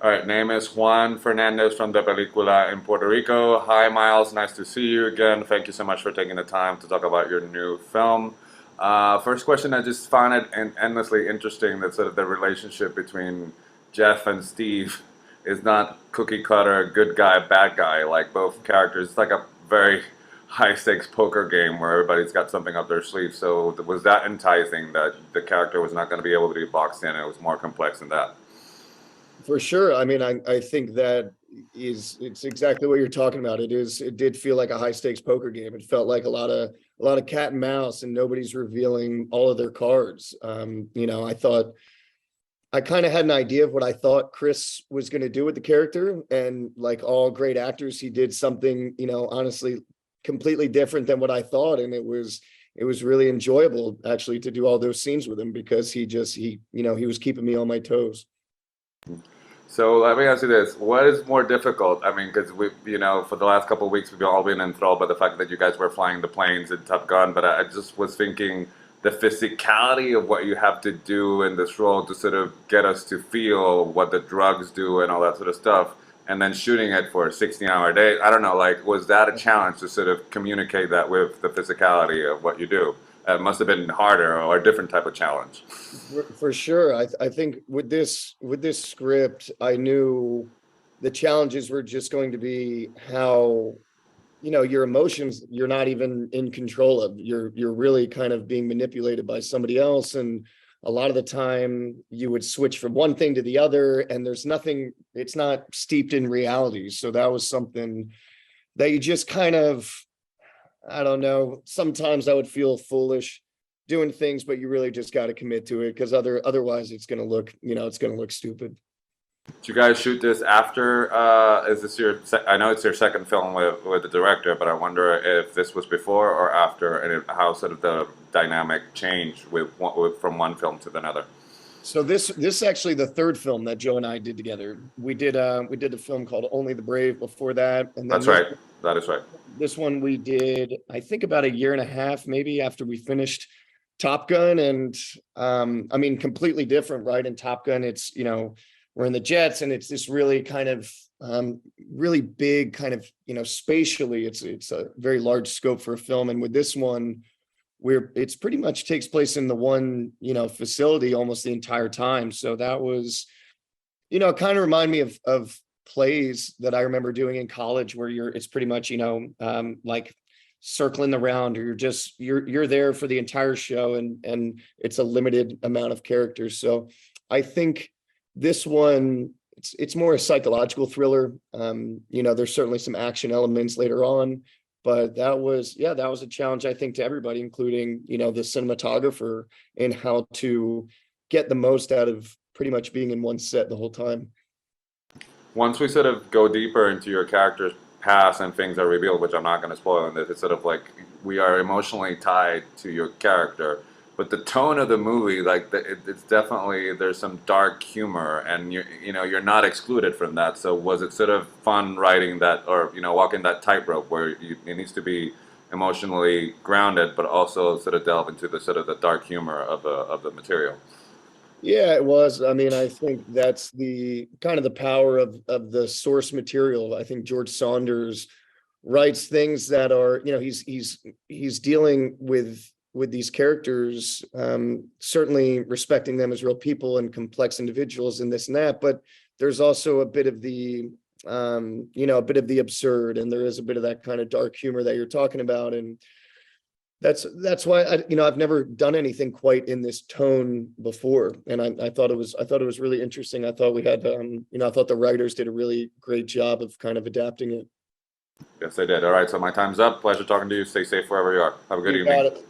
All right, name is Juan Fernandez from the Película in Puerto Rico. Hi, Miles. Nice to see you again. Thank you so much for taking the time to talk about your new film. First question, I just found it endlessly interesting that sort of the relationship between Jeff and Steve is not cookie cutter, good guy, bad guy, like both characters. It's like a very high stakes poker game where everybody's got something up their sleeve. So was that enticing that the character was not going to be able to be boxed in? It was more complex than that. For sure. I mean, I think that it's exactly what you're talking about. It did feel like a high stakes poker game. It felt like a lot of cat and mouse, and nobody's revealing all of their cards. I thought I kind of had an idea of what I thought Chris was going to do with the character, and like all great actors, he did something, honestly completely different than what I thought, and it was really enjoyable actually to do all those scenes with him because he was keeping me on my toes. So let me ask you this: what is more difficult? I mean, because for the last couple of weeks, we've all been enthralled by the fact that you guys were flying the planes in Top Gun. But I just was thinking the physicality of what you have to do in this role to sort of get us to feel what the drugs do and all that sort of stuff, and then shooting it for a 16-hour day. I don't know, like, was that a challenge to sort of communicate that with the physicality of what you do? It must have been harder or a different type of challenge. For sure. I think with this script, I knew the challenges were just going to be how, your emotions you're not even in control of. You're really kind of being manipulated by somebody else. And a lot of the time you would switch from one thing to the other, and there's nothing, it's not steeped in reality. So that was something that you just kind of, I don't know. Sometimes I would feel foolish doing things, but you really just got to commit to it because otherwise it's going to look stupid. Did you guys shoot this after? Is this I know it's your second film with the director, but I wonder if this was before or after, and how sort of the dynamic changed from one film to another. So this is actually the third film that Joe and I did together. We did a film called Only the Brave before that, and then That's this right. That is right. this one we did, I think, about a year and a half maybe after we finished Top Gun. And I mean, completely different, right? In Top Gun, it's, we're in the jets, and it's this really kind of really big kind of, spatially, it's a very large scope for a film. And with this one, where it's pretty much takes place in the one, facility almost the entire time. So that was, it kind of remind me of plays that I remember doing in college where it's pretty much, like circling the round, or you're there for the entire show, and it's a limited amount of characters. So I think this one, it's more a psychological thriller. There's certainly some action elements later on, but that was a challenge, I think, to everybody, including, the cinematographer, and how to get the most out of pretty much being in one set the whole time. Once we sort of go deeper into your character's past and things are revealed, which I'm not going to spoil in this, it's sort of like we are emotionally tied to your character. But the tone of the movie, like it's definitely there's some dark humor, and you're not excluded from that. So was it sort of fun writing that, or walking that tightrope where it needs to be emotionally grounded, but also sort of delve into the sort of the dark humor of the material? Yeah, it was. I mean, I think that's the kind of the power of the source material. I think George Saunders writes things that are, he's dealing with these characters, certainly respecting them as real people and complex individuals and this and that, but there's also a bit of the absurd, and there is a bit of that kind of dark humor that you're talking about. And that's why I've never done anything quite in this tone before, and I thought it was really interesting. I thought we had I thought the writers did a really great job of kind of adapting it. Yes, I did. All right, so my time's up. Pleasure talking to you. Stay safe wherever you are. Have a good You evening. got it.